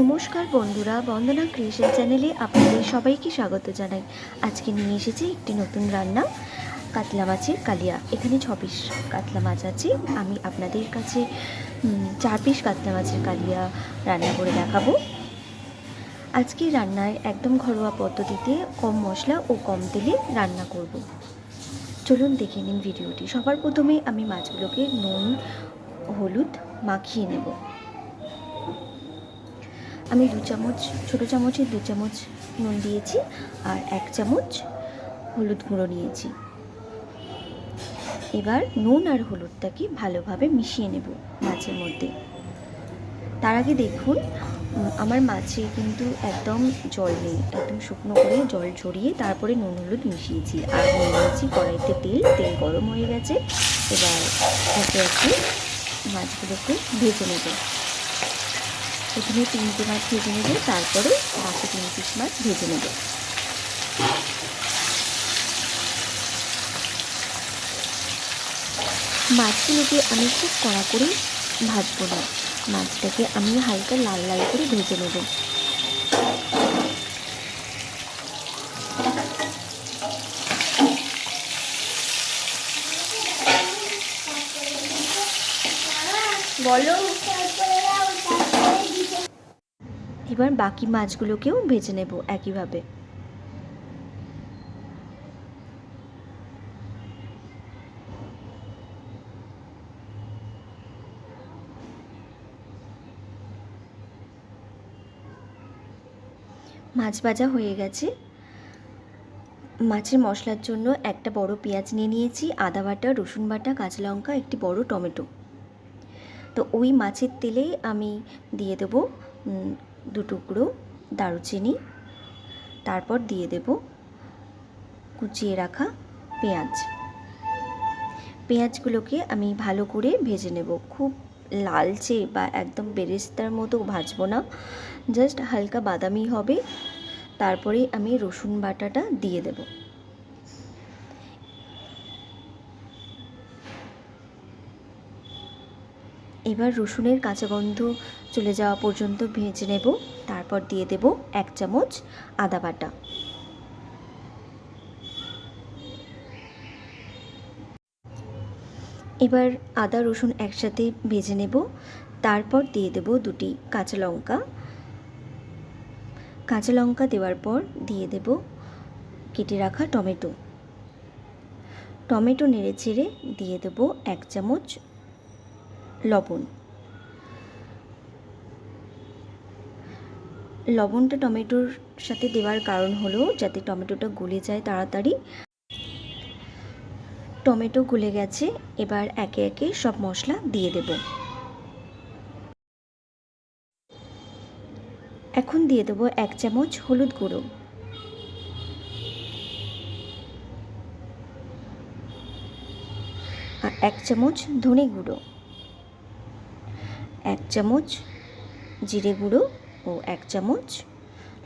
নমস্কার বন্ধুরা, বন্দনা ক্রিয়েশন চ্যানেলে আপনাদের সবাইকে স্বাগত জানাই। আজকে নিয়ে এসেছি একটি নতুন রান্না, কাতলা মাছের কালিয়া। এখানে 6 পিস কাতলা মাছ আছে। আমি আপনাদের কাছে 4 পিস কাতলা মাছের কালিয়া রান্না করে দেখাবো। আজকে রান্নায় একদম ঘরোয়া পদ্ধতিতে কম মশলা ও কম তেলে রান্না করব। চলুন দেখে নিন ভিডিওটি। সবার প্রথমে আমি মাছগুলোকে নুন হলুদ মাখিয়ে নেব। আমি 2 চামচ, ছোটো চামচে 2 চামচ নুন দিয়েছি আর 1 চামচ হলুদ গুঁড়ো নিয়েছি। এবার নুন আর হলুদটাকে ভালোভাবে মিশিয়ে নেব মাছের মধ্যে। তার আগে দেখুন, আমার মাছে কিন্তু একদম জল নেই, একদম শুকনো করে জল ঝরিয়ে তারপরে নুন হলুদ মিশিয়েছি। আর নিয়েছি কড়াইতে তেল গরম হয়ে গেছে। এবার একে একে মাছগুলোকে ভেজে নেব। প্রথমে 3টে মাছ ভেজে নেব, তারপরে বাকি 3 পিস মাছ ভেজে নেব। মাছগুলোকে আমি খুব কড়া করে ভাজবো না, মাছটাকে আমি হালকা লাল লাল করে ভেজে নেব। বলো। এবার বাকি মাছগুলোকেও ভেজে নেব একইভাবে। মাছ ভাজা হয়ে গেছে। মাছের মশলার জন্য একটা বড় পেঁয়াজ নিয়ে নিয়েছি, আদা বাটা, রসুন বাটা, কাঁচা লঙ্কা, একটি বড় টমেটো। তো ওই মাছের তেলেই আমি দিয়ে দেবো 2 টুকরো দারুচিনি, তারপর দিয়ে দেব কুচিয়ে রাখা পেঁয়াজ। পেঁয়াজগুলোকে আমি ভালো করে ভেজে নেব। খুব লালচে বা একদম বেরেস্তার মতো ভাজবো না, জাস্ট হালকা বাদামি হবে। তারপরে আমি রসুন বাটাটা দিয়ে দেব। এবার রসুনের কাঁচা গন্ধ চলে যাওয়া পর্যন্ত ভেজে নেব। তারপর দিয়ে দেব 1 চামচ আদা বাটা। এবার আদা রসুন একসাথে ভেজে নেব। তারপর দিয়ে দেব 2টি কাঁচা লঙ্কা। কাঁচা লঙ্কা দেওয়ার পর দিয়ে দেব কেটে রাখা টমেটো। টমেটো নেড়ে চেড়ে দিয়ে দেব 1 চামচ লবণ। লবণটা টমেটোর সাথে দেওয়ার কারণ হলো যাতে টমেটোটা গলে যায় তাড়াতাড়ি। টমেটো গলে গেছে। এবার একে একে সব মশলা দিয়ে দেব। এখন দিয়ে দেব 1 চামচ হলুদ গুঁড়ো, আর 1 চামচ ধনে গুঁড়ো, 1 চামচ জিরে গুঁড়ো ও 1 চামচ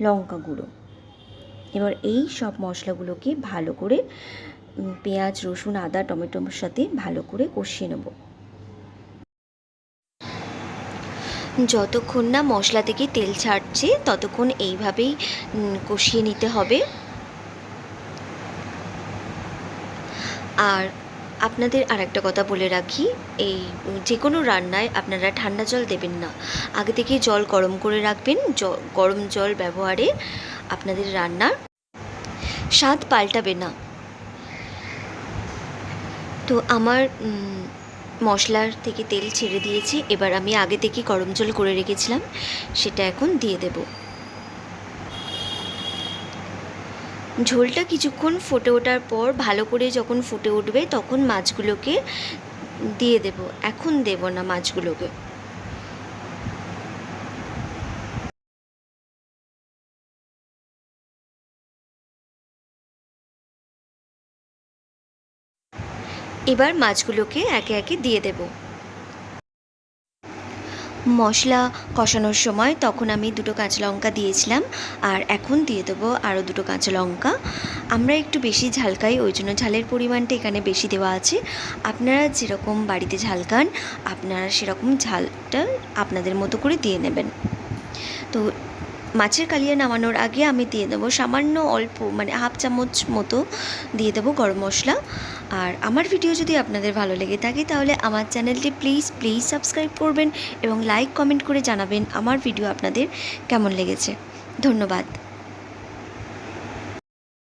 লঙ্কা গুঁড়ো। এবার এই সব মশলাগুলোকে ভালো করে পেঁয়াজ রসুন আদা টমেটোর সাথে ভালো করে কষিয়ে নেব। যতক্ষণ না মশলা থেকে তেল ছাড়ছে ততক্ষণ এইভাবেই কষিয়ে নিতে হবে। আর আপনাদের আরেকটা কথা বলে রাখি, এই যে কোনো রান্নায় আপনারা ঠান্ডা জল দেবেন না, আগে থেকে জল গরম করে রাখবেন। গরম জল ব্যবহারে আপনাদের রান্নার স্বাদ পাল্টাবে না। তো আমার মশলার থেকে তেল ছেড়ে দিয়েছি। এবার আমি আগে থেকে গরম জল করে রেখেছিলাম, সেটা এখন দিয়ে দেব। ঝোলটা কিছুক্ষণ ফুটে ওঠার পর ভালো করে যখন ফুটে উঠবে তখন মাছগুলোকে দিয়ে দেব। এখন দেব না মাছগুলোকে। এবার মাছগুলোকে একে একে দিয়ে দেব। মশলা কষানোর সময় তখন আমি 2টো কাঁচা লঙ্কা দিয়েছিলাম, আর এখন দিয়ে দেবো আরও 2টো কাঁচা লঙ্কা। আমরা একটু বেশি ঝাল খাই, ওই জন্য ঝালের পরিমাণটা এখানে বেশি দেওয়া আছে। আপনারা যেরকম বাড়িতে ঝাল খান আপনারা সেরকম ঝালটা আপনাদের মতো করে দিয়ে নেবেন। তো মাছের কালিয়া নামানোর আগে আমি দিয়ে দেবো সামান্য অল্প মানে হাফ চামচ মতো দিয়ে দেবো গরম মশলা। আর আমার ভিডিও যদি আপনাদের ভালো লেগে থাকে তাহলে আমার চ্যানেলটি প্লিজ সাবস্ক্রাইব করবেন এবং লাইক কমেন্ট করে জানাবেন আমার ভিডিও আপনাদের কেমন লেগেছে। ধন্যবাদ।